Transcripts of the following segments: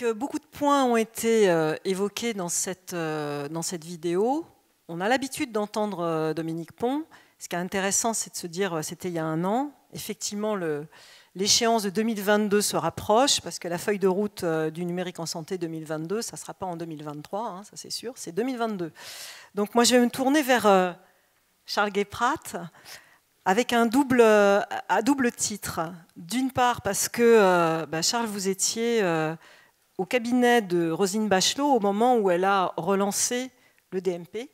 beaucoup de points ont été évoqués dans cette vidéo. On a l'habitude d'entendre Dominique Pon. Ce qui est intéressant, c'est de se dire, c'était il y a un an. Effectivement, l'échéance de 2022 se rapproche, parce que la feuille de route du numérique en santé 2022, ça ne sera pas en 2023, hein, ça c'est sûr, c'est 2022. Donc moi, je vais me tourner vers Charles Guéprat, avec à double titre. D'une part, parce que Charles, vous étiez au cabinet de Roselyne Bachelot au moment où elle a relancé le DMP.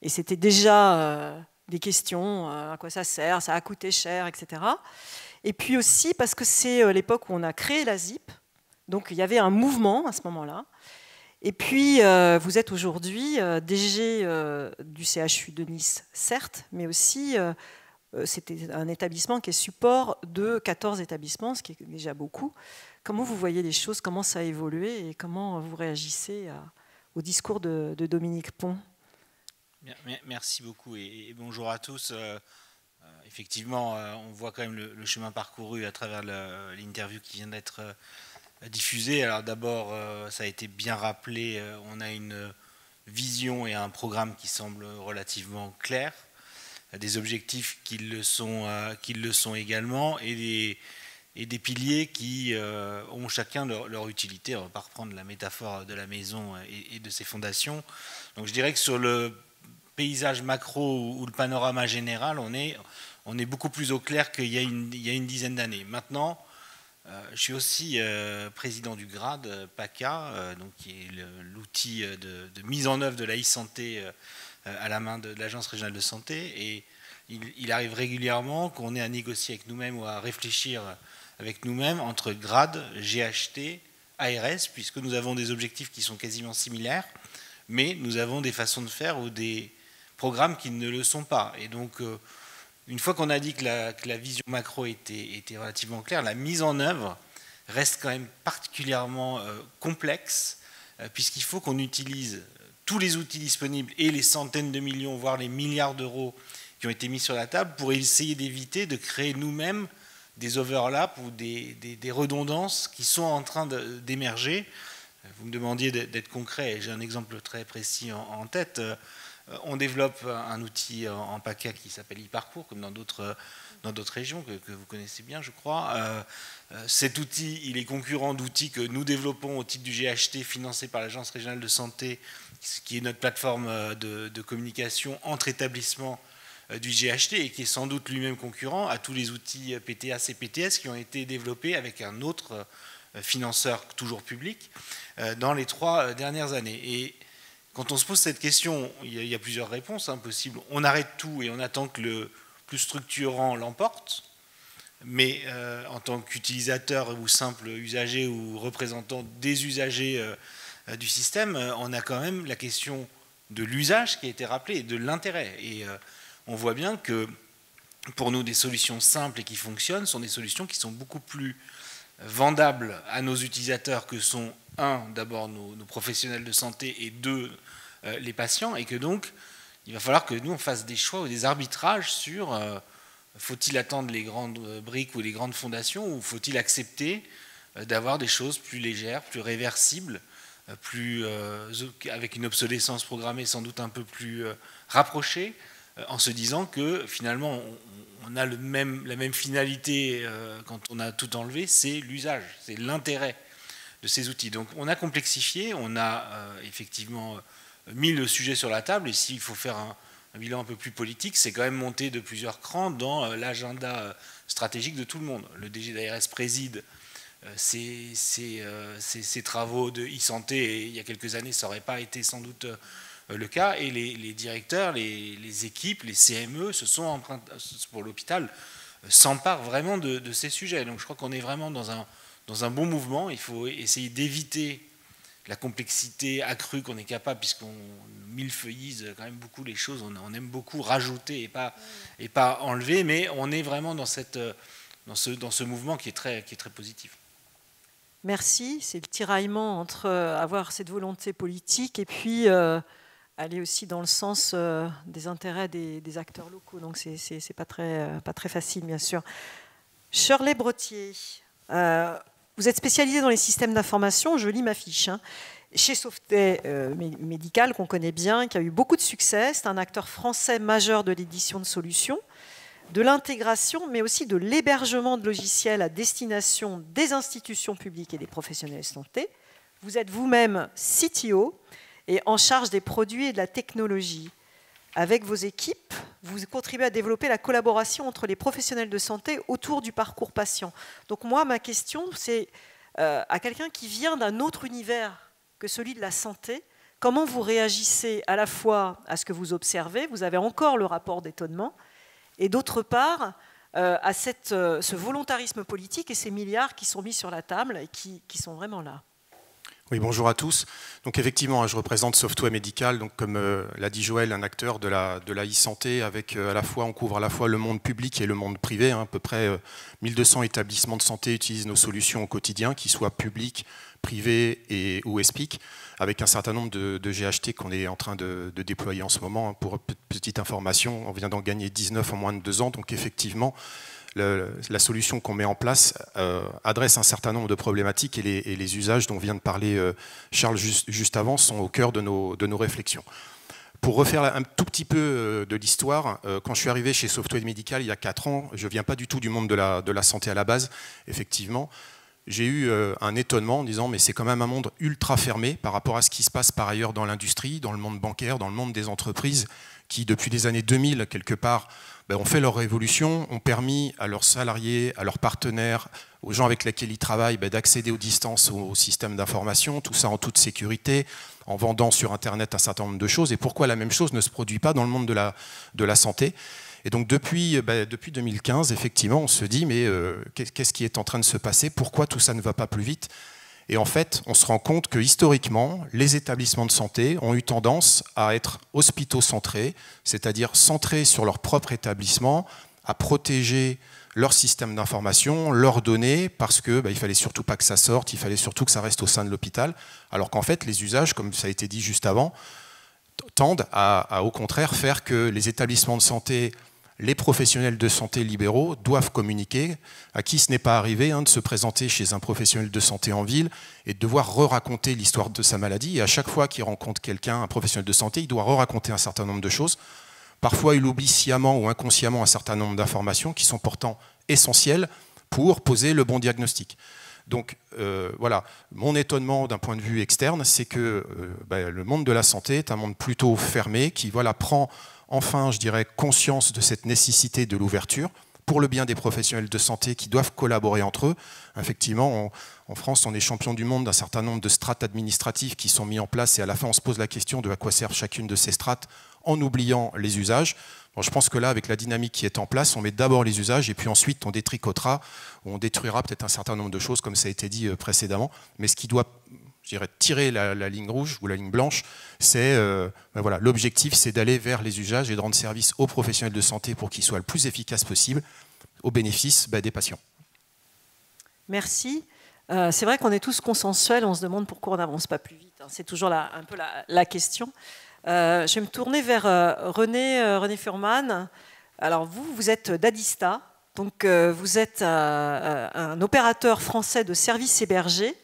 Et c'était déjà des questions, à quoi ça sert, ça a coûté cher, etc. Et puis aussi parce que c'est l'époque où on a créé la ZIP. Donc il y avait un mouvement à ce moment-là. Et puis vous êtes aujourd'hui DG du CHU de Nice, certes, mais aussi c'était un établissement qui est support de 14 établissements, ce qui est déjà beaucoup. Comment vous voyez les choses, comment ça a évolué et comment vous réagissez au discours de Dominique Pon? Merci beaucoup et bonjour à tous. Effectivement, on voit quand même le chemin parcouru à travers l'interview qui vient d'être diffusée. Alors d'abord, ça a été bien rappelé, on a une vision et un programme qui semble relativement clair, des objectifs qui le sont également et des piliers qui ont chacun leur utilité. On ne va pas reprendre la métaphore de la maison et de ses fondations. Donc je dirais que sur le paysage macro ou le panorama général, on est beaucoup plus au clair qu'il y a une dizaine d'années. Maintenant, je suis aussi président du GRAD, PACA, donc qui est l'outil de mise en œuvre de la e-santé à la main de l'Agence régionale de santé. Et il arrive régulièrement qu'on ait à négocier avec nous-mêmes ou à réfléchir avec nous-mêmes entre GRAD, GHT, ARS, puisque nous avons des objectifs qui sont quasiment similaires, mais nous avons des façons de faire ou des programmes qui ne le sont pas. Et donc, une fois qu'on a dit que la vision macro était relativement claire, la mise en œuvre reste quand même particulièrement complexe, puisqu'il faut qu'on utilise tous les outils disponibles et les centaines de millions, voire les milliards d'euros qui ont été mis sur la table pour essayer d'éviter de créer nous-mêmes des overlaps ou des redondances qui sont en train d'émerger. Vous me demandiez d'être concret, j'ai un exemple très précis en tête. On développe un outil en PACA qui s'appelle e-parcours, comme dans d'autres régions que vous connaissez bien, je crois. Cet outil, il est concurrent d'outils que nous développons au titre du GHT, financé par l'Agence régionale de santé, qui est notre plateforme de communication entre établissements du GHT et qui est sans doute lui-même concurrent à tous les outils PTA, CPTS qui ont été développés avec un autre financeur toujours public dans les 3 dernières années. Et quand on se pose cette question, il y a plusieurs réponses possibles. On arrête tout et on attend que le plus structurant l'emporte. Mais en tant qu'utilisateur ou simple usager ou représentant des usagers du système, on a quand même la question de l'usage qui a été rappelé et de l'intérêt. Et on voit bien que pour nous, des solutions simples et qui fonctionnent sont des solutions qui sont beaucoup plus vendables à nos utilisateurs que sont, d'abord nos professionnels de santé et deux, les patients, et que donc il va falloir que nous on fasse des choix ou des arbitrages sur faut-il attendre les grandes briques ou les grandes fondations ou faut-il accepter d'avoir des choses plus légères, plus réversibles, avec une obsolescence programmée sans doute un peu plus rapprochée, en se disant que finalement on a la même finalité quand on a tout enlevé, c'est l'usage, c'est l'intérêt de ces outils. Donc on a complexifié, on a effectivement mis le sujet sur la table, et s'il faut faire un bilan un peu plus politique, c'est quand même monter de plusieurs crans dans l'agenda stratégique de tout le monde. Le DG d'ARS préside ces travaux de e-santé, et il y a quelques années ça n'aurait pas été sans doute le cas, et les directeurs, les équipes, les CME pour l'hôpital s'emparent vraiment de ces sujets. Donc je crois qu'on est vraiment dans un bon mouvement. Il faut essayer d'éviter la complexité accrue qu'on est capable, puisqu'on millefeuillise quand même beaucoup les choses, on aime beaucoup rajouter et pas enlever, mais on est vraiment dans ce mouvement qui est très positif. Merci, c'est le tiraillement entre avoir cette volonté politique et puis aller aussi dans le sens des intérêts des acteurs locaux. Donc c'est pas très facile, bien sûr. Shirley Brottier, Vous êtes spécialisé dans les systèmes d'information, je lis ma fiche, hein, chez Sauvetet Médical, qu'on connaît bien, qui a eu beaucoup de succès. C'est un acteur français majeur de l'édition de solutions, de l'intégration, mais aussi de l'hébergement de logiciels à destination des institutions publiques et des professionnels de santé. Vous êtes vous-même CTO et en charge des produits et de la technologie. Avec vos équipes, vous contribuez à développer la collaboration entre les professionnels de santé autour du parcours patient. Donc moi, ma question, c'est à quelqu'un qui vient d'un autre univers que celui de la santé, comment vous réagissez à la fois à ce que vous observez, vous avez encore le rapport d'étonnement, et d'autre part, à ce volontarisme politique et ces milliards qui sont mis sur la table et qui sont vraiment là. Oui, bonjour à tous. Donc effectivement, je représente Sauvetet Médical, donc comme l'a dit Joël, un acteur de la e-santé avec à la fois, on couvre à la fois le monde public et le monde privé. Hein, à peu près 1200 établissements de santé utilisent nos solutions au quotidien, qu'ils soient publics, privés ou ESPIC, avec un certain nombre de GHT qu'on est en train de déployer en ce moment. Pour petite information, on vient d'en gagner 19 en moins de 2 ans, donc effectivement, la solution qu'on met en place adresse un certain nombre de problématiques et les usages dont vient de parler Charles juste avant sont au cœur de nos réflexions. Pour refaire un tout petit peu de l'histoire, quand je suis arrivé chez Sauvetet Médical il y a 4 ans, je ne viens pas du tout du monde de la santé à la base, effectivement. J'ai eu un étonnement en disant mais c'est quand même un monde ultra fermé par rapport à ce qui se passe par ailleurs dans l'industrie, dans le monde bancaire, dans le monde des entreprises qui depuis les années 2000 quelque part ont fait leur révolution, ont permis à leurs salariés, à leurs partenaires, aux gens avec lesquels ils travaillent d'accéder aux distances au système d'information, tout ça en toute sécurité, en vendant sur Internet un certain nombre de choses. Et pourquoi la même chose ne se produit pas dans le monde de la santé ? Et donc depuis 2015, effectivement, on se dit mais qu'est-ce qui est en train de se passer ? Pourquoi tout ça ne va pas plus vite ? Et en fait, on se rend compte que historiquement, les établissements de santé ont eu tendance à être hospitaux-centrés, c'est-à-dire centrés sur leur propre établissement, à protéger leur système d'information, leurs données, parce qu'il ne fallait surtout pas que ça sorte, il fallait surtout que ça reste au sein de l'hôpital, alors qu'en fait, les usages, comme ça a été dit juste avant, tendent à au contraire faire que les établissements de santé, les professionnels de santé libéraux doivent communiquer, à qui ce n'est pas arrivé de se présenter chez un professionnel de santé en ville et de devoir re-raconter l'histoire de sa maladie. Et à chaque fois qu'il rencontre quelqu'un, un professionnel de santé, il doit re-raconter un certain nombre de choses. Parfois, il oublie sciemment ou inconsciemment un certain nombre d'informations qui sont pourtant essentielles pour poser le bon diagnostic. Donc voilà, mon étonnement d'un point de vue externe, c'est que le monde de la santé est un monde plutôt fermé qui prend enfin, je dirais, conscience de cette nécessité de l'ouverture pour le bien des professionnels de santé qui doivent collaborer entre eux. Effectivement, en France, on est champion du monde d'un certain nombre de strates administratives qui sont mis en place et à la fin, on se pose la question de à quoi servent chacune de ces strates en oubliant les usages. Bon, je pense que là, avec la dynamique qui est en place, on met d'abord les usages et puis ensuite on détricotera, on détruira peut-être un certain nombre de choses, comme ça a été dit précédemment. Mais ce qui doit, je dirais, tirer la ligne rouge ou la ligne blanche, c'est voilà, l'objectif, c'est d'aller vers les usages et de rendre service aux professionnels de santé pour qu'ils soient le plus efficaces possible au bénéfice des patients. Merci. C'est vrai qu'on est tous consensuels, on se demande pourquoi on n'avance pas plus vite. C'est toujours un peu la question. Je vais me tourner vers René Fuhrmann. Alors vous êtes d'Adista, donc vous êtes un opérateur français de services hébergés.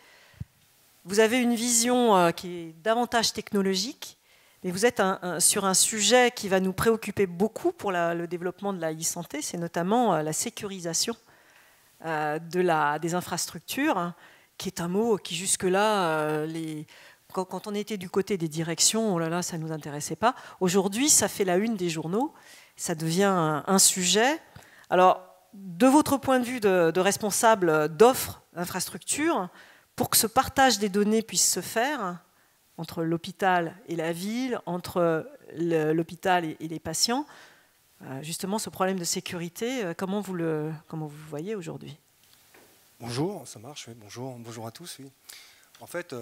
Vous avez une vision qui est davantage technologique, mais vous êtes sur un sujet qui va nous préoccuper beaucoup pour le développement de la e-santé, c'est notamment la sécurisation des infrastructures, qui est un mot qui jusque-là, quand on était du côté des directions, oh là là, ça ne nous intéressait pas. Aujourd'hui, ça fait la une des journaux, ça devient un sujet. Alors, de votre point de vue de responsable d'offres d'infrastructures, pour que ce partage des données puisse se faire entre l'hôpital et la ville, entre l'hôpital et les patients, justement ce problème de sécurité, comment vous le voyez aujourd'hui ? Bonjour, ça marche, oui, bonjour à tous. Oui. En fait,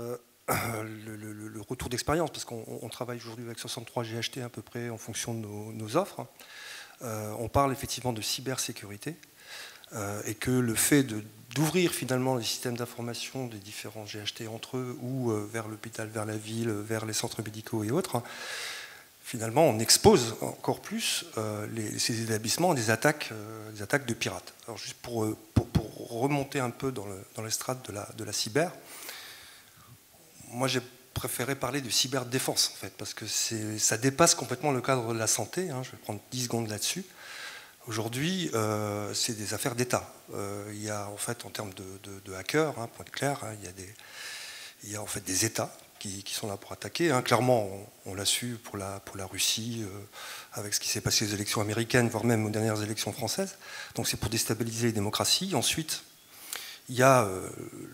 le retour d'expérience, parce qu'on travaille aujourd'hui avec 63 GHT à peu près en fonction de nos offres, on parle effectivement de cybersécurité, et que le fait d'ouvrir finalement les systèmes d'information des différents GHT entre eux ou vers l'hôpital, vers la ville, vers les centres médicaux et autres, finalement on expose encore plus ces établissements à des attaques de pirates. Alors juste pour remonter un peu dans les strates de la cyber, moi j'ai préféré parler de cyberdéfense en fait, parce que ça dépasse complètement le cadre de la santé. Hein, je vais prendre 10 secondes là-dessus. Aujourd'hui, c'est des affaires d'État. Il y a en fait, en termes de hackers, hein, pour être clair, hein, il y a en fait des États qui sont là pour attaquer. Hein. Clairement, on l'a su pour la Russie, avec ce qui s'est passé aux élections américaines, voire même aux dernières élections françaises. Donc c'est pour déstabiliser les démocraties. Ensuite, il y a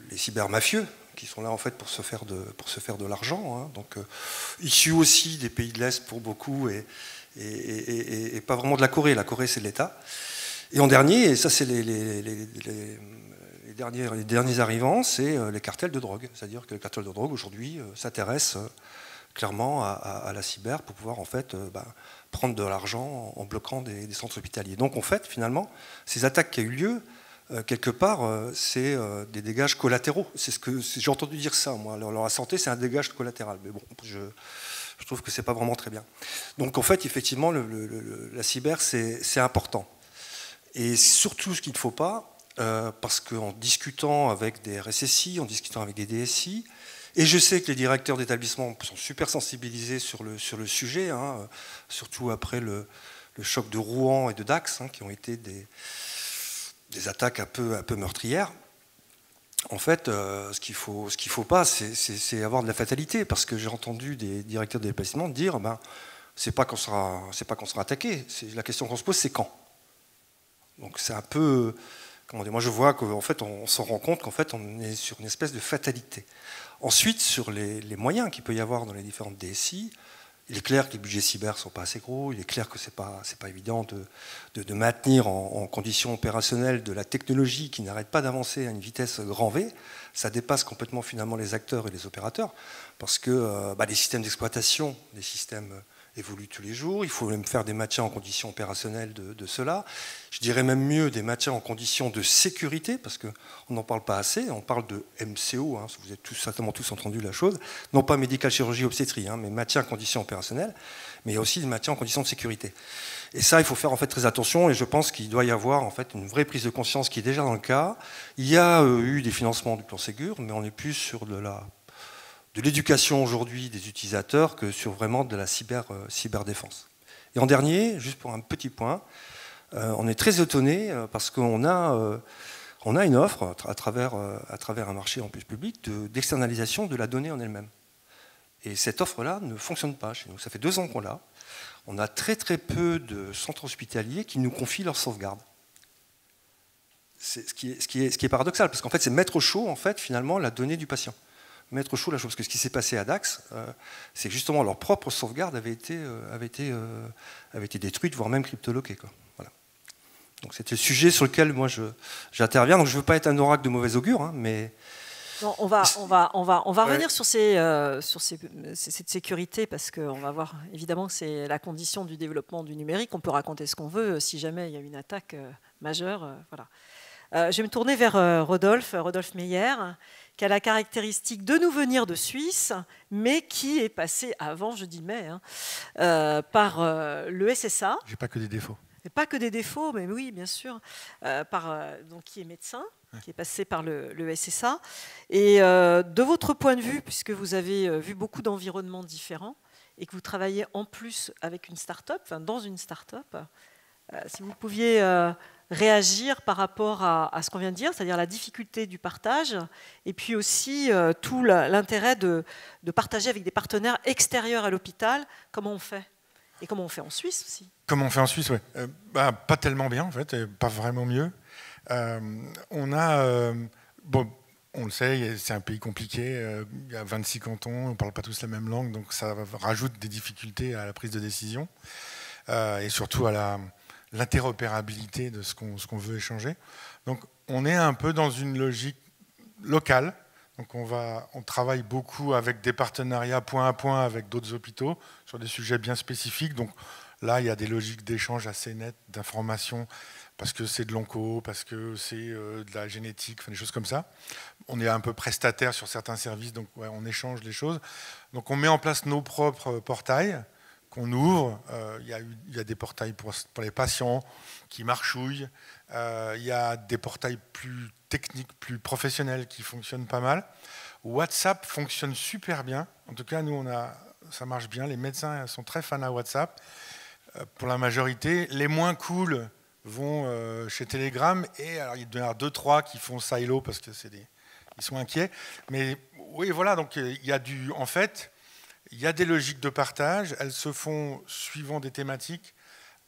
les cybermafieux qui sont là en fait pour se faire de l'argent. Hein. Donc issus aussi des pays de l'Est pour beaucoup et pas vraiment de la Corée. La Corée, c'est de l'État. Et en dernier, et ça c'est les derniers arrivants, c'est les cartels de drogue. C'est-à-dire que les cartels de drogue, aujourd'hui, s'intéressent clairement à la cyber pour pouvoir en fait prendre de l'argent en bloquant des centres hospitaliers. Donc en fait, finalement, ces attaques qui ont eu lieu, quelque part, c'est des dégages collatéraux. C'est ce que j'ai entendu dire ça, moi. Alors, la santé, c'est un dégage collatéral. Mais bon, je trouve que c'est pas vraiment très bien. Donc en fait, effectivement, la cyber, c'est important. Et surtout, ce qu'il ne faut pas, parce qu'en discutant avec des RSSI, en discutant avec des DSI, et je sais que les directeurs d'établissement sont super sensibilisés sur le sujet, hein, surtout après le choc de Rouen et de Dax, hein, qui ont été des attaques un peu meurtrières. En fait, ce qu'il faut pas, c'est avoir de la fatalité, parce que j'ai entendu des directeurs d'établissement dire, c'est pas qu'on sera attaqué. La question qu'on se pose, c'est quand. Donc c'est un peu, comment dire, moi je vois qu'en fait on s'en rend compte qu'en fait on est sur une espèce de fatalité. Ensuite, sur les moyens qu'il peut y avoir dans les différentes DSI, il est clair que les budgets cyber ne sont pas assez gros, il est clair que ce n'est pas évident de maintenir en conditions opérationnelles de la technologie qui n'arrête pas d'avancer à une vitesse grand V. Ça dépasse complètement finalement les acteurs et les opérateurs, parce que les systèmes d'exploitation, les systèmes évoluent tous les jours, il faut même faire des maintiens en conditions opérationnelles de cela. Je dirais même mieux des maintiens en conditions de sécurité, parce qu'on n'en parle pas assez, on parle de MCO, hein, vous avez certainement tous entendu la chose, non pas médical chirurgie obstétrique, hein, mais maintien en conditions opérationnelles, mais il y a aussi des maintiens en conditions de sécurité. Et ça, il faut faire en fait très attention, et je pense qu'il doit y avoir en fait une vraie prise de conscience qui est déjà dans le cas. Il y a eu des financements du plan Ségur, mais on est plus sur de l'éducation aujourd'hui des utilisateurs que sur vraiment de la cyberdéfense. Et en dernier, juste pour un petit point, on est très étonné parce qu'on a une offre à travers un marché en plus public d'externalisation de la donnée en elle-même. Et cette offre-là ne fonctionne pas chez nous. Ça fait 2 ans qu'on l'a. On a très très peu de centres hospitaliers qui nous confient leur sauvegarde. Ce qui est paradoxal, parce qu'en fait c'est mettre au chaud en fait, finalement la donnée du patient. Mettre au chaud la chose, parce que ce qui s'est passé à Dax, c'est que justement leur propre sauvegarde avait été détruite, voire même cryptoloquée, quoi. Voilà. Donc c'était le sujet sur lequel moi j'interviens. Donc je ne veux pas être un oracle de mauvais augure, hein, mais non, on va revenir sur cette sécurité, parce qu'on va voir évidemment que c'est la condition du développement du numérique. On peut raconter ce qu'on veut si jamais il y a une attaque majeure. Voilà. Je vais me tourner vers Rodolphe Meyer, qui a la caractéristique de nous venir de Suisse, mais qui est passé avant, je dis mais, par le SSA. J'ai pas que des défauts. Et pas que des défauts, mais oui, bien sûr, donc qui est médecin, qui est passé par le SSA. Et de votre point de vue, puisque vous avez vu beaucoup d'environnements différents et que vous travaillez en plus avec une start-up, enfin dans une start-up, si vous pouviez réagir par rapport à ce qu'on vient de dire, c'est-à-dire la difficulté du partage, et puis aussi tout l'intérêt de partager avec des partenaires extérieurs à l'hôpital. Comment on fait? Et comment on fait en Suisse aussi? Comment on fait en Suisse, oui. Pas tellement bien, en fait, et pas vraiment mieux. On le sait, c'est un pays compliqué, il y a 26 cantons, on ne parle pas tous la même langue, donc ça rajoute des difficultés à la prise de décision, et surtout à l'interopérabilité de ce qu'on veut échanger. Donc on est un peu dans une logique locale. Donc on travaille beaucoup avec des partenariats point à point avec d'autres hôpitaux sur des sujets bien spécifiques. Donc là, il y a des logiques d'échange assez nettes d'informations parce que c'est de l'onco, parce que c'est de la génétique, enfin, des choses comme ça. On est un peu prestataire sur certains services, donc ouais, on échange les choses. Donc on met en place nos propres portails qu'on ouvre. Il y a des portails pour les patients qui marchouillent. Il y a des portails plus techniques, plus professionnelles qui fonctionnent pas mal. WhatsApp fonctionne super bien. En tout cas, nous, ça marche bien. Les médecins sont très fans à WhatsApp. Pour la majorité, les moins cool vont chez Telegram. Et alors, il doit y en avoir 2-3 qui font Silo parce que ils sont inquiets. Mais oui, voilà. Donc, en fait, il y a des logiques de partage. Elles se font suivant des thématiques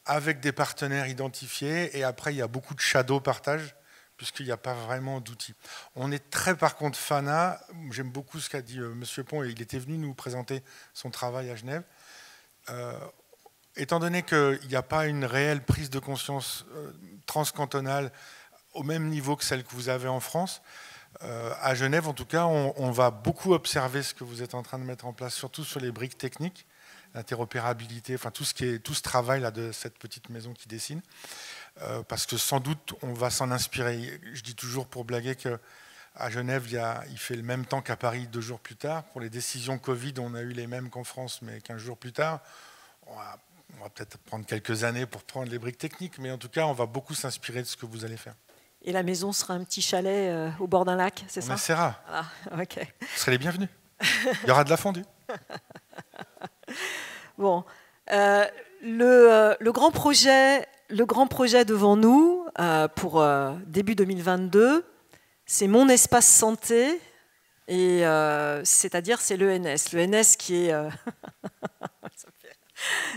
avec des partenaires identifiés. Et après, il y a beaucoup de shadow partage, puisqu'il n'y a pas vraiment d'outils. On est très, par contre, fanat. J'aime beaucoup ce qu'a dit M. Pont, et il était venu nous présenter son travail à Genève. Étant donné qu'il n'y a pas une réelle prise de conscience transcantonale au même niveau que celle que vous avez en France, à Genève, en tout cas, on va beaucoup observer ce que vous êtes en train de mettre en place, surtout sur les briques techniques, l'interopérabilité, enfin tout ce travail là, de cette petite maison qui dessine. Parce que sans doute, on va s'en inspirer. Je dis toujours pour blaguer qu'à Genève, il fait le même temps qu'à Paris 2 jours plus tard. Pour les décisions Covid, on a eu les mêmes qu'en France, mais 15 jours plus tard. On va peut-être prendre quelques années pour prendre les briques techniques, mais en tout cas, on va beaucoup s'inspirer de ce que vous allez faire. Et la maison sera un petit chalet au bord d'un lac, c'est ça? On essaiera. Voilà, ok. Vous serez les bienvenus. Il y aura de la fondue. Bon, le grand projet devant nous pour début 2022, c'est mon espace santé, et c'est-à-dire c'est l'ENS. L'ENS qui est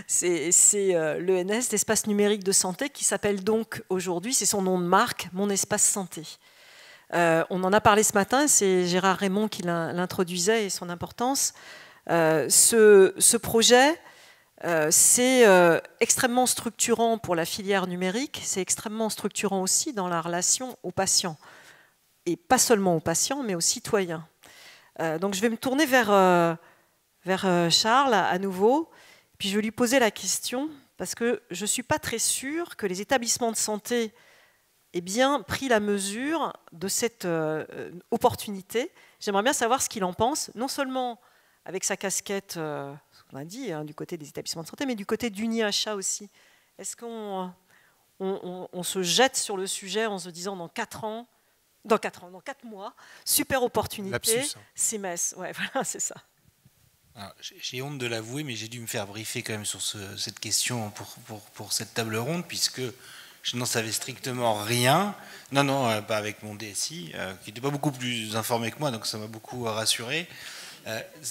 c'est l'ENS, l'espace numérique de santé, qui s'appelle donc aujourd'hui, c'est son nom de marque, Mon Espace Santé. On en a parlé ce matin, c'est Gérard Raymond qui l'introduisait et son importance. Ce projet, c'est extrêmement structurant pour la filière numérique, c'est extrêmement structurant aussi dans la relation aux patients. Et pas seulement aux patients, mais aux citoyens. Donc je vais me tourner vers Charles à nouveau. Puis je vais lui poser la question, parce que je ne suis pas très sûre que les établissements de santé aient bien pris la mesure de cette opportunité. J'aimerais bien savoir ce qu'il en pense, non seulement avec sa casquette, ce qu'on a dit, du côté des établissements de santé, mais du côté d'UniHA aussi. Est-ce qu'on se jette sur le sujet en se disant dans 4 mois, super opportunité, c'est Metz. Ouais, voilà, c'est ça. J'ai honte de l'avouer, mais j'ai dû me faire briefer quand même sur cette question pour cette table ronde, puisque je n'en savais strictement rien. Non, pas avec mon DSI, qui n'était pas beaucoup plus informé que moi, donc ça m'a beaucoup rassuré.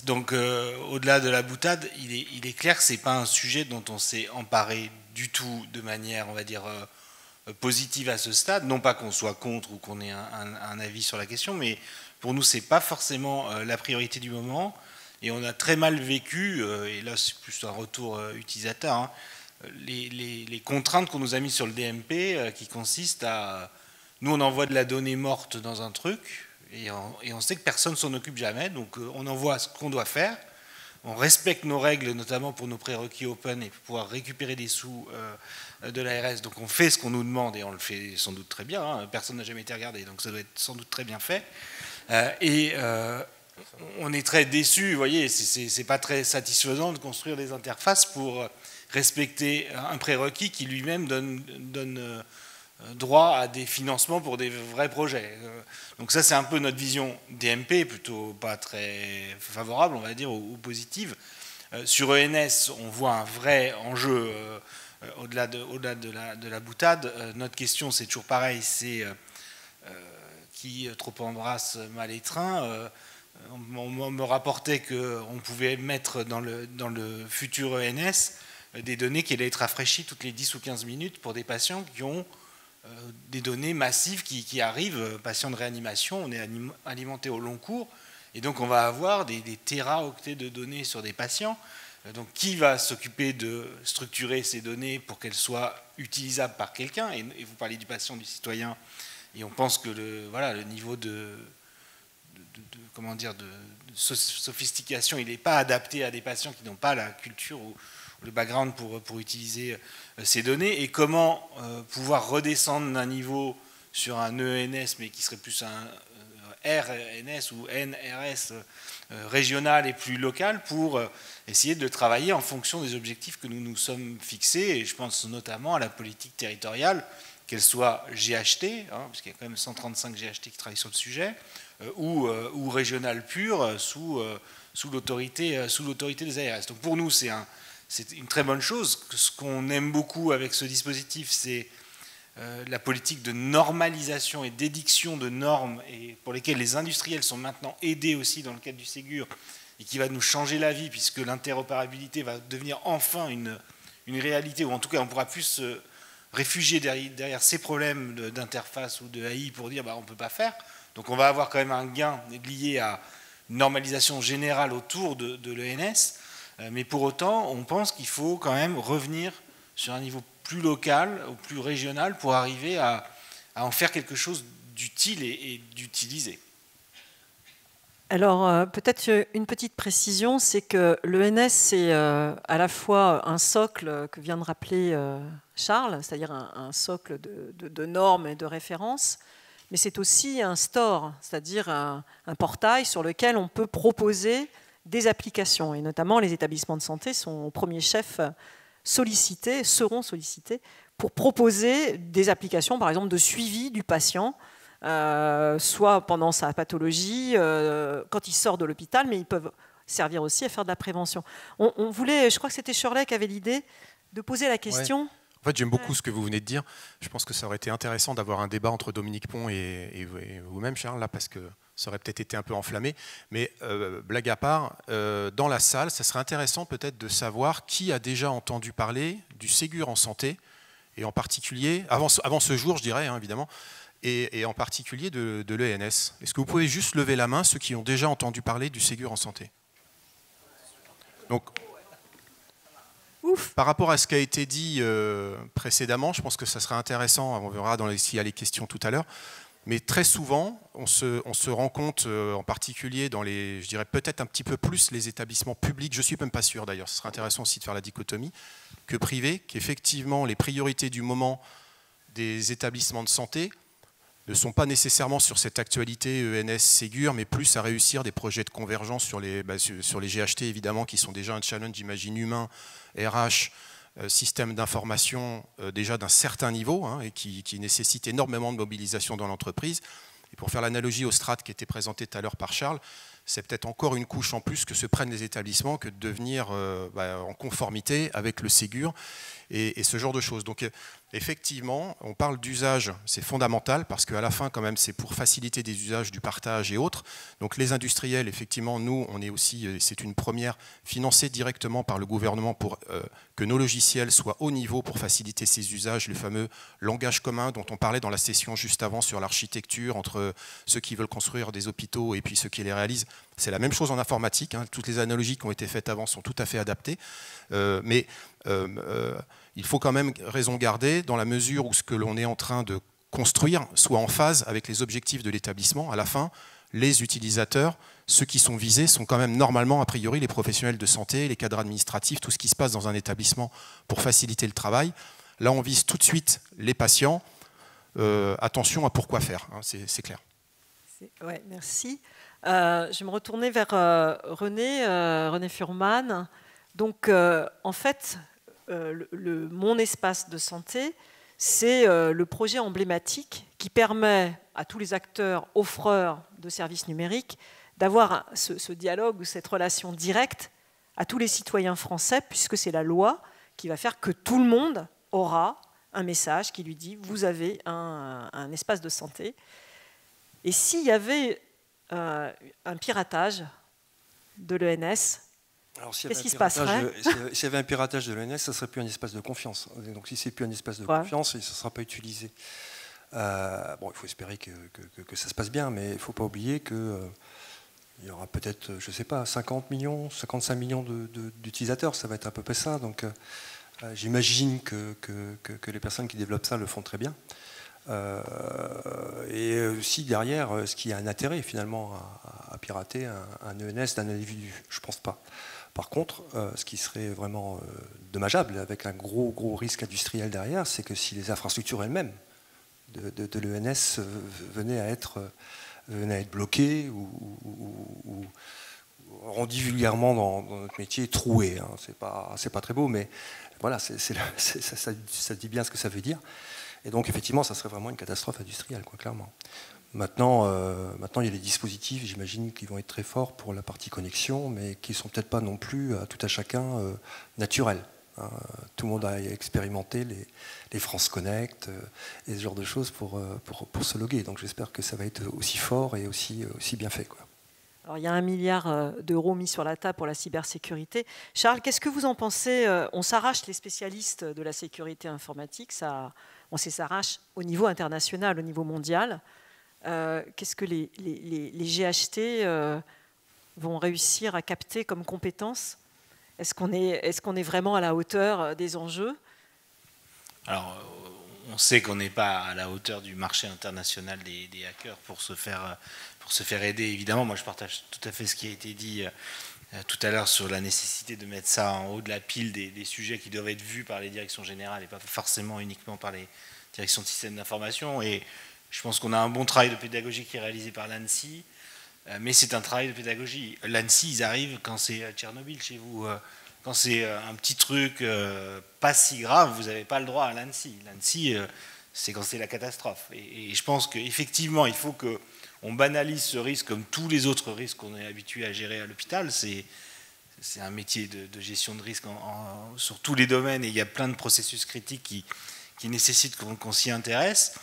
Donc, au-delà de la boutade, il est clair que ce n'est pas un sujet dont on s'est emparé du tout de manière, on va dire, positive à ce stade. Non pas qu'on soit contre ou qu'on ait un avis sur la question, mais pour nous, ce n'est pas forcément la priorité du moment. Et on a très mal vécu, et là c'est plus un retour utilisateur, les contraintes qu'on nous a mises sur le DMP, qui consistent à... Nous, on envoie de la donnée morte dans un truc, et on sait que personne ne s'en occupe jamais, donc on envoie ce qu'on doit faire, on respecte nos règles, notamment pour nos prérequis open, et pour pouvoir récupérer des sous de l'ARS, donc on fait ce qu'on nous demande, et on le fait sans doute très bien, personne n'a jamais été regardé, donc ça doit être sans doute très bien fait. On est très déçus, vous voyez, c'est pas très satisfaisant de construire des interfaces pour respecter un prérequis qui lui-même donne droit à des financements pour des vrais projets. Donc ça, c'est un peu notre vision DMP, plutôt pas très favorable, on va dire, ou positive. Sur ENS, on voit un vrai enjeu au-delà de la boutade. Notre question, c'est toujours pareil, c'est qui trop embrasse mal étreint. On me rapportait qu'on pouvait mettre dans le futur ENS des données qui allaient être rafraîchies toutes les 10 ou 15 minutes pour des patients qui ont des données massives qui arrivent, patients de réanimation, on est alimenté au long cours, et donc on va avoir des téraoctets de données sur des patients. Donc qui va s'occuper de structurer ces données pour qu'elles soient utilisables par quelqu'un, et vous parlez du patient, du citoyen, et on pense que le niveau de sophistication, il n'est pas adapté à des patients qui n'ont pas la culture ou le background pour utiliser ces données, et comment pouvoir redescendre d'un niveau sur un ENS, mais qui serait plus un RNS ou NRS régionales et plus locales pour essayer de travailler en fonction des objectifs que nous nous sommes fixés. Et je pense notamment à la politique territoriale, qu'elle soit GHT, parce qu'il y a quand même 135 GHT qui travaillent sur le sujet, ou régionale pure sous l'autorité des ARS. Donc pour nous, c'est une très bonne chose. Ce qu'on aime beaucoup avec ce dispositif, c'est la politique de normalisation et d'édiction de normes et pour lesquelles les industriels sont maintenant aidés aussi dans le cadre du Ségur et qui va nous changer la vie puisque l'interopérabilité va devenir enfin une réalité, ou en tout cas on pourra plus se réfugier derrière ces problèmes d'interface ou de AI pour dire on ne peut pas faire. Donc on va avoir quand même un gain lié à une normalisation générale autour de l'ENS, mais pour autant on pense qu'il faut quand même revenir sur un niveau plus local ou plus régional pour arriver à en faire quelque chose d'utile et d'utilisé. Alors, peut-être une petite précision, c'est que l'ENS, c'est à la fois un socle que vient de rappeler Charles, c'est-à-dire un socle de normes et de références, mais c'est aussi un store, c'est-à-dire un portail sur lequel on peut proposer des applications. Et notamment, les établissements de santé sont au premier chef seront sollicités pour proposer des applications, par exemple, de suivi du patient, soit pendant sa pathologie, quand il sort de l'hôpital, mais ils peuvent servir aussi à faire de la prévention. On voulait, je crois que c'était Shirley qui avait l'idée de poser la question. Ouais. En fait, j'aime beaucoup ce que vous venez de dire. Je pense que ça aurait été intéressant d'avoir un débat entre Dominique Pont et vous-même, Charles, là, parce que ça aurait peut-être été un peu enflammé. Mais blague à part, dans la salle, ça serait intéressant peut-être de savoir qui a déjà entendu parler du Ségur en santé, et en particulier, avant ce jour, je dirais, évidemment, et en particulier de l'ENS. Est-ce que vous pouvez juste lever la main, ceux qui ont déjà entendu parler du Ségur en santé? Donc, par rapport à ce qui a été dit précédemment, je pense que ça serait intéressant, on verra s'il y a les questions tout à l'heure, mais très souvent, on se rend compte, en particulier dans je dirais peut-être un petit peu plus les établissements publics, je ne suis même pas sûr d'ailleurs, ce serait intéressant aussi de faire la dichotomie, que privés, qu'effectivement les priorités du moment des établissements de santé ne sont pas nécessairement sur cette actualité ENS Ségur, mais plus à réussir des projets de convergence sur les GHT, évidemment, qui sont déjà un challenge, j'imagine, humain, RH, système d'information déjà d'un certain niveau, et qui nécessite énormément de mobilisation dans l'entreprise. Et pour faire l'analogie au strat qui était présenté tout à l'heure par Charles, c'est peut-être encore une couche en plus que se prennent les établissements que de devenir en conformité avec le Ségur et ce genre de choses. Donc effectivement, on parle d'usage, c'est fondamental parce qu'à la fin quand même c'est pour faciliter des usages du partage et autres. Donc les industriels, effectivement, nous on est aussi, c'est une première, financée directement par le gouvernement pour que nos logiciels soient haut niveau pour faciliter ces usages, le fameux langage commun dont on parlait dans la session juste avant sur l'architecture entre ceux qui veulent construire des hôpitaux et puis ceux qui les réalisent. C'est la même chose en informatique, toutes les analogies qui ont été faites avant sont tout à fait adaptées, mais il faut quand même raison garder dans la mesure où ce que l'on est en train de construire soit en phase avec les objectifs de l'établissement. À la fin, les utilisateurs, ceux qui sont visés, sont quand même normalement, a priori, les professionnels de santé, les cadres administratifs, tout ce qui se passe dans un établissement pour faciliter le travail. Là, on vise tout de suite les patients. Attention à pourquoi faire, c'est clair. Ouais, merci. Je vais me retourner vers René Furman. Donc, en fait, mon espace de santé, c'est le projet emblématique qui permet à tous les acteurs offreurs de services numériques d'avoir ce dialogue ou cette relation directe à tous les citoyens français, puisque c'est la loi qui va faire que tout le monde aura un message qui lui dit « vous avez un espace de santé ». Et s'il y avait un piratage de l'ENS, qu'est-ce qui se passerait? S'il y avait un piratage de l'ENS, ça ne serait plus un espace de confiance. Donc si ce n'est plus un espace de confiance, ça ne sera pas utilisé. Il faut espérer que ça se passe bien, mais il ne faut pas oublier qu'il y aura peut-être, je ne sais pas, 50 millions, 55 millions d'utilisateurs, ça va être à peu près ça. Donc j'imagine que les personnes qui développent ça le font très bien. Et aussi derrière, ce qui a un intérêt finalement à pirater un ENS d'un individu, je ne pense pas. Par contre, ce qui serait vraiment dommageable, avec un gros risque industriel derrière, c'est que si les infrastructures elles-mêmes de l'ENS venaient à être venait à être bloqué ou on dit vulgairement dans notre métier troué. Hein. C'est pas très beau, mais voilà, ça dit bien ce que ça veut dire. Et donc effectivement, ça serait vraiment une catastrophe industrielle, quoi, clairement. Maintenant, il y a des dispositifs, j'imagine, qui vont être très forts pour la partie connexion, mais qui ne sont peut-être pas non plus à tout à chacun naturels. Hein. Tout le monde a expérimenté les France Connect et ce genre de choses pour se loguer. Donc j'espère que ça va être aussi fort et aussi bien fait, quoi. Alors, il y a 1 milliard d'euros mis sur la table pour la cybersécurité. Charles, qu'est-ce que vous en pensez? On s'arrache, les spécialistes de la sécurité informatique, on s'arrache au niveau international, au niveau mondial. Qu'est-ce que les GHT vont réussir à capter comme compétences? Est-ce qu'on est vraiment à la hauteur des enjeux? Alors, on sait qu'on n'est pas à la hauteur du marché international des hackers pour se faire aider, évidemment. Moi, je partage tout à fait ce qui a été dit tout à l'heure sur la nécessité de mettre ça en haut de la pile des sujets qui doivent être vus par les directions générales et pas forcément uniquement par les directions de systèmes d'information. Et je pense qu'on a un bon travail de pédagogie qui est réalisé par l'ANSSI, mais c'est un travail de pédagogie. L'ANSSI, ils arrivent quand c'est Tchernobyl chez vous. Quand c'est un petit truc pas si grave, vous n'avez pas le droit à l'ANSSI. L'ANSSI, c'est quand c'est la catastrophe. Et je pense qu'effectivement, il faut qu'on banalise ce risque comme tous les autres risques qu'on est habitué à gérer à l'hôpital. C'est un métier de gestion de risque sur tous les domaines, et il y a plein de processus critiques qui nécessitent qu'on s'y intéresse.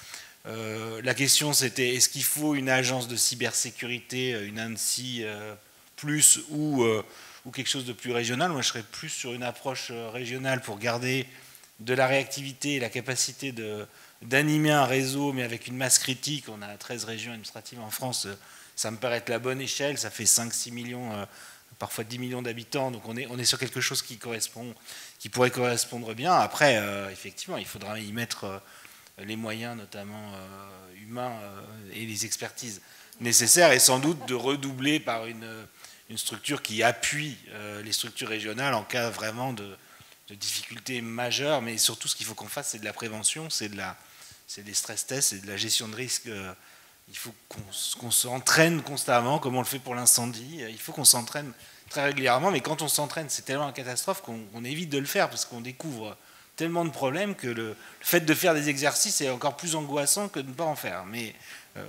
La question, c'était est-ce qu'il faut une agence de cybersécurité, une ANSSI plus ou quelque chose de plus régional? Moi, je serais plus sur une approche régionale pour garder de la réactivité et la capacité d'animer un réseau, mais avec une masse critique. On a 13 régions administratives en France. Ça me paraît être la bonne échelle. Ça fait 5-6 millions, parfois 10 millions d'habitants. Donc on est sur quelque chose qui pourrait correspondre bien. Après, effectivement, il faudra y mettre les moyens, notamment humains, et les expertises nécessaires, et sans doute de redoubler par une structure qui appuie les structures régionales en cas vraiment de difficultés majeures. Mais surtout, ce qu'il faut qu'on fasse, c'est de la prévention, c'est des stress tests, c'est de la gestion de risque. Il faut qu'on s'entraîne constamment, comme on le fait pour l'incendie. Il faut qu'on s'entraîne très régulièrement, mais quand on s'entraîne, c'est tellement une catastrophe qu'on évite de le faire, parce qu'on découvre tellement de problèmes que le fait de faire des exercices est encore plus angoissant que de ne pas en faire. Mais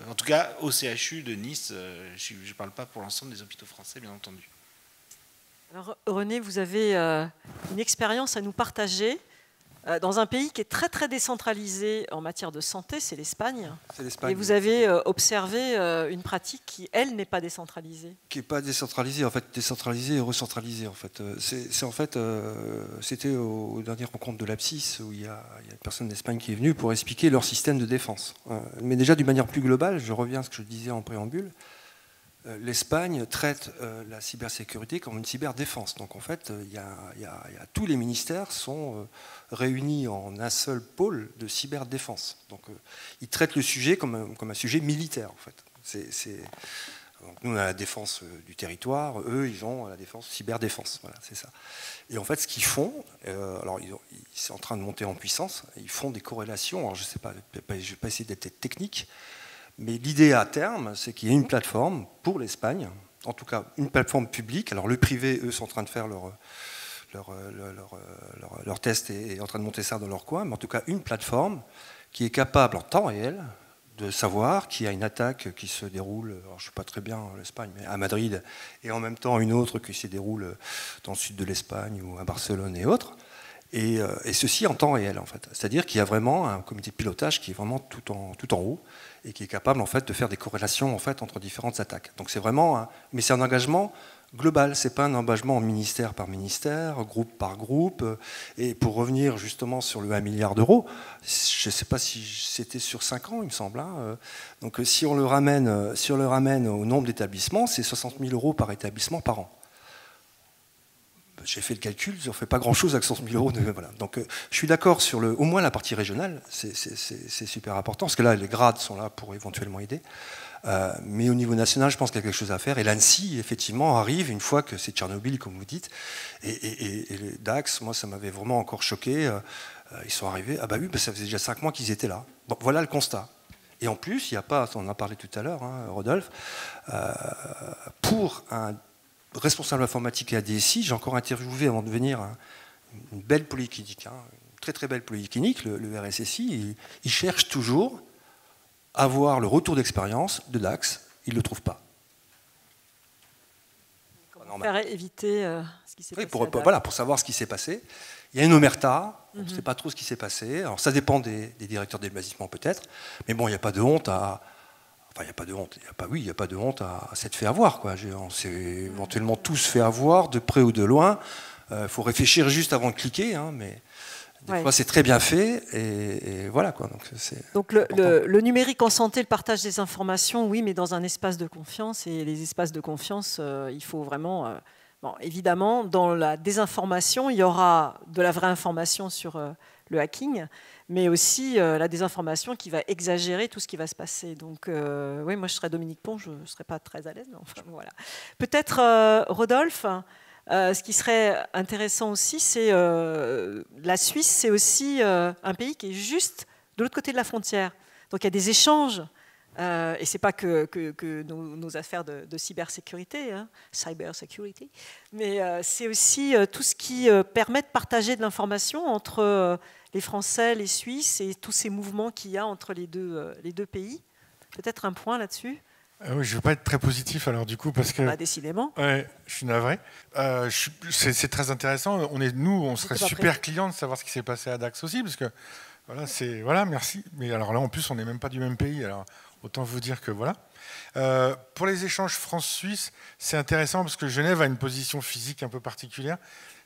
en tout cas, au CHU de Nice, je ne parle pas pour l'ensemble des hôpitaux français, bien entendu. Alors, René, vous avez une expérience à nous partager dans un pays qui est très très décentralisé en matière de santé, c'est l'Espagne. C'est l'Espagne. Et vous avez observé une pratique qui, elle, n'est pas décentralisée. Qui n'est pas décentralisée, en fait, décentralisée et recentralisée, en fait. C'était aux dernières rencontres de l'APSIS où il y a une personne d'Espagne qui est venue pour expliquer leur système de défense. Mais déjà, d'une manière plus globale, je reviens à ce que je disais en préambule, l'Espagne traite la cybersécurité comme une cyberdéfense. Donc en fait, tous les ministères sont réunis en un seul pôle de cyberdéfense. Donc ils traitent le sujet comme un sujet militaire, en fait. Donc, nous, on a la défense du territoire, eux, ils ont la défense cyberdéfense. Voilà, c'est ça. Et en fait, ce qu'ils font, alors ils sont en train de monter en puissance, ils font des corrélations. Alors je ne sais pas, je ne vais pas essayer d'être technique. Mais l'idée à terme, c'est qu'il y ait une plateforme pour l'Espagne, en tout cas une plateforme publique. Alors le privé, eux, sont en train de faire leur test et en train de monter ça dans leur coin, mais en tout cas une plateforme qui est capable en temps réel de savoir qu'il y a une attaque qui se déroule, alors je ne sais pas très bien l'Espagne, mais à Madrid, et en même temps une autre qui se déroule dans le sud de l'Espagne ou à Barcelone et autres. Et ceci en temps réel, en fait. C'est-à-dire qu'il y a vraiment un comité de pilotage qui est vraiment tout en haut et qui est capable, en fait, de faire des corrélations, en fait, entre différentes attaques. Donc c'est vraiment mais c'est un engagement global, c'est pas un engagement ministère par ministère, groupe par groupe. Et pour revenir justement sur le 1 milliard d'euros, je ne sais pas si c'était sur 5 ans, il me semble. Hein. Donc si on le ramène au nombre d'établissements, c'est 60 000 euros par établissement par an. J'ai fait le calcul, on ne fait pas grand-chose avec 60 000 euros. Voilà. Donc je suis d'accord sur au moins la partie régionale, c'est super important, parce que là, les grades sont là pour éventuellement aider. Mais au niveau national, je pense qu'il y a quelque chose à faire. Et l'ANSSI, effectivement, arrive une fois que c'est Tchernobyl, comme vous dites. Et les DAX, moi, ça m'avait vraiment encore choqué. Ils sont arrivés. Ah bah oui, ça faisait déjà 5 mois qu'ils étaient là. Bon, voilà le constat. Et en plus, il n'y a pas, on en a parlé tout à l'heure, hein, Rodolphe, pour un responsable informatique et à DSI, j'ai encore interviewé avant de venir une belle polyclinique, hein, une très très belle polyclinique, le RSSI, il cherche toujours à avoir le retour d'expérience de Dax, il ne le trouve pas. Comment faire éviter ce qui s'est passé pour savoir ce qui s'est passé. Il y a une omerta, on ne sait pas trop ce qui s'est passé. Alors ça dépend des directeurs d'établissement peut-être, mais bon, il n'y a pas de honte à... Enfin, il n'y a pas de honte. Il n'y a pas de honte à s'être fait avoir, quoi. On s'est éventuellement tous fait avoir, de près ou de loin. Il faut réfléchir juste avant de cliquer, hein, mais des fois c'est très bien fait, et voilà, quoi. Donc le numérique en santé, le partage des informations, oui, mais dans un espace de confiance, et les espaces de confiance, il faut vraiment... Bon, évidemment, dans la désinformation, il y aura de la vraie information sur le hacking, mais aussi la désinformation qui va exagérer tout ce qui va se passer. Donc, oui, moi, je serais Dominique Pont, je ne serais pas très à l'aise, mais enfin, voilà. Peut-être, Rodolphe, ce qui serait intéressant aussi, c'est la Suisse, c'est aussi un pays qui est juste de l'autre côté de la frontière. Donc, il y a des échanges. Et ce n'est pas que nos affaires de cybersécurité, hein, cybersecurity, mais c'est aussi tout ce qui permet de partager de l'information entre les Français, les Suisses et tous ces mouvements qu'il y a entre les deux pays. Peut-être un point là-dessus. Oui, je ne veux pas être très positif alors du coup parce que... Bah, décidément. Ouais, je suis navré. C'est très intéressant. On serait super clients de savoir ce qui s'est passé à Dax aussi parce que voilà, merci. Mais alors là, en plus, on n'est même pas du même pays. Alors autant vous dire que voilà. Pour les échanges France-Suisse, c'est intéressant parce que Genève a une position physique un peu particulière.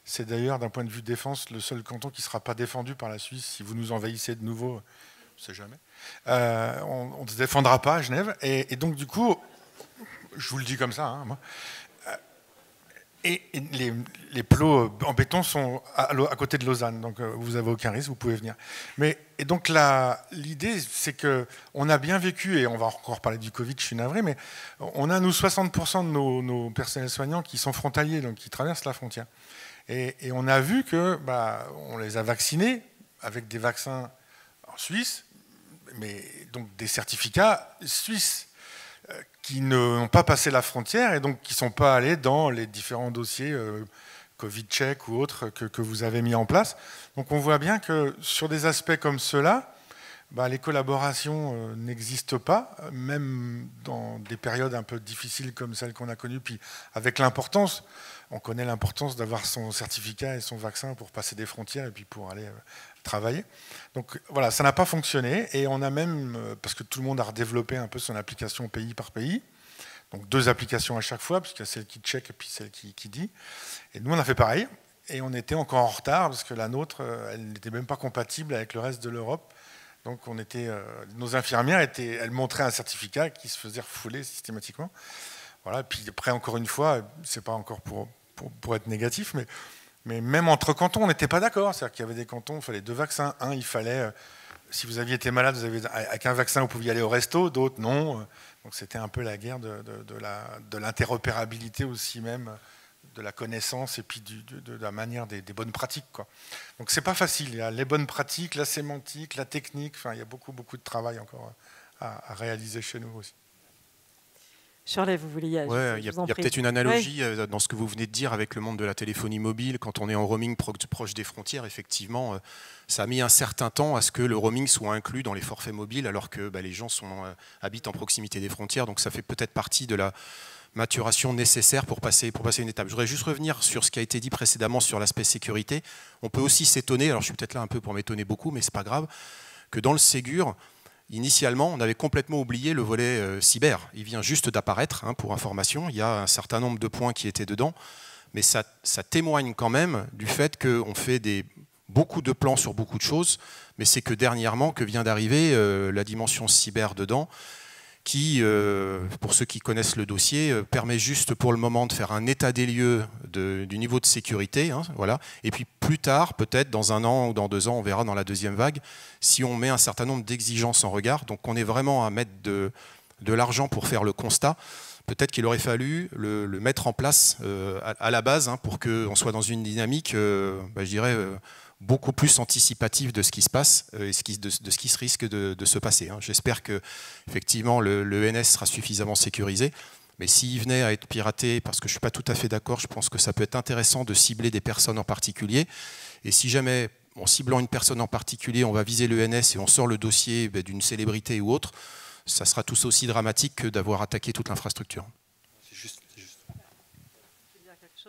C'est d'ailleurs, d'un point de vue défense, le seul canton qui ne sera pas défendu par la Suisse. Si vous nous envahissez de nouveau, on ne sait jamais. On ne se défendra pas à Genève. Et donc, du coup, je vous le dis comme ça, hein, moi. Et les plots en béton sont à côté de Lausanne, donc vous n'avez aucun risque, vous pouvez venir. Et donc l'idée, c'est qu'on a bien vécu, et on va encore parler du Covid, je suis navré, mais on a, nous, 60% de nos personnels soignants qui sont frontaliers, donc qui traversent la frontière. Et on a vu que on les a vaccinés avec des vaccins en Suisse, mais donc des certificats suisses qui n'ont pas passé la frontière et donc qui ne sont pas allés dans les différents dossiers Covid check ou autres que vous avez mis en place. Donc on voit bien que sur des aspects comme ceux-là, les collaborations n'existent pas, même dans des périodes un peu difficiles comme celles qu'on a connues, puis avec l'importance, on connaît l'importance d'avoir son certificat et son vaccin pour passer des frontières et puis pour aller travailler. Donc voilà, ça n'a pas fonctionné et on a même, parce que tout le monde a redéveloppé un peu son application pays par pays, donc 2 applications à chaque fois, parce qu'il y a celle qui check et puis celle qui dit. Et nous, on a fait pareil et on était encore en retard parce que la nôtre, elle n'était même pas compatible avec le reste de l'Europe. Donc nos infirmières, elles montraient un certificat qui se faisait refouler systématiquement. Voilà, et puis après, encore une fois, c'est pas encore pour être négatif, mais même entre cantons, on n'était pas d'accord. C'est-à-dire qu'il y avait des cantons, il fallait 2 vaccins. Un, il fallait, si vous aviez été malade, avec un vaccin, vous pouviez aller au resto, d'autres non. Donc c'était un peu la guerre de l'interopérabilité aussi même, de la connaissance et puis de la manière des bonnes pratiques, quoi. Donc c'est pas facile. Il y a les bonnes pratiques, la sémantique, la technique. Enfin, il y a beaucoup de travail encore à réaliser chez nous aussi. Shirley, vous vouliez... Il y a peut-être une analogie dans ce que vous venez de dire avec le monde de la téléphonie mobile. Quand on est en roaming proche des frontières, effectivement, ça a mis un certain temps à ce que le roaming soit inclus dans les forfaits mobiles, alors que les gens habitent en proximité des frontières. Donc ça fait peut-être partie de la maturation nécessaire pour passer une étape. Je voudrais juste revenir sur ce qui a été dit précédemment sur l'aspect sécurité. On peut aussi s'étonner, alors je suis peut-être là un peu pour m'étonner beaucoup, mais c'est pas grave, que dans le Ségur, initialement, on avait complètement oublié le volet cyber. Il vient juste d'apparaître, pour information. Il y a un certain nombre de points qui étaient dedans, mais ça témoigne quand même du fait qu'on fait beaucoup de plans sur beaucoup de choses, mais c'est que dernièrement que vient d'arriver la dimension cyber dedans, qui, pour ceux qui connaissent le dossier, permet juste pour le moment de faire un état des lieux du niveau de sécurité. Voilà. Et puis plus tard, peut-être dans 1 an ou dans 2 ans, on verra dans la deuxième vague, si on met un certain nombre d'exigences en regard. Donc on est vraiment à mettre de l'argent pour faire le constat. Peut-être qu'il aurait fallu le mettre en place à la base pour qu'on soit dans une dynamique, je dirais, beaucoup plus anticipatif de ce qui se passe et de ce qui se risque de se passer. J'espère que effectivement le NS sera suffisamment sécurisé. Mais s'il venait à être piraté, parce que je ne suis pas tout à fait d'accord, je pense que ça peut être intéressant de cibler des personnes en particulier. Et si jamais, en ciblant une personne en particulier, on va viser le NS et on sort le dossier d'une célébrité ou autre, ça sera tout aussi dramatique que d'avoir attaqué toute l'infrastructure. C'est juste.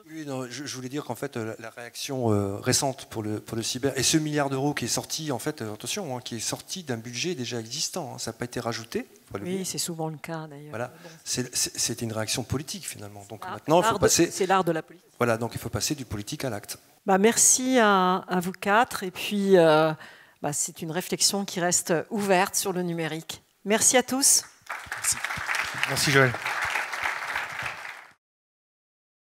Oui, non, je voulais dire qu'en fait, la réaction récente pour le cyber, et ce milliard d'euros qui est sorti, en fait, attention, qui est sorti d'un budget déjà existant, ça n'a pas été rajouté. Oui, c'est souvent le cas d'ailleurs. Voilà, c'était une réaction politique finalement. Donc maintenant, il faut passer. C'est l'art de la politique. Voilà, donc il faut passer du politique à l'acte. Merci à vous quatre, et puis c'est une réflexion qui reste ouverte sur le numérique. Merci à tous. Merci. Merci Joël.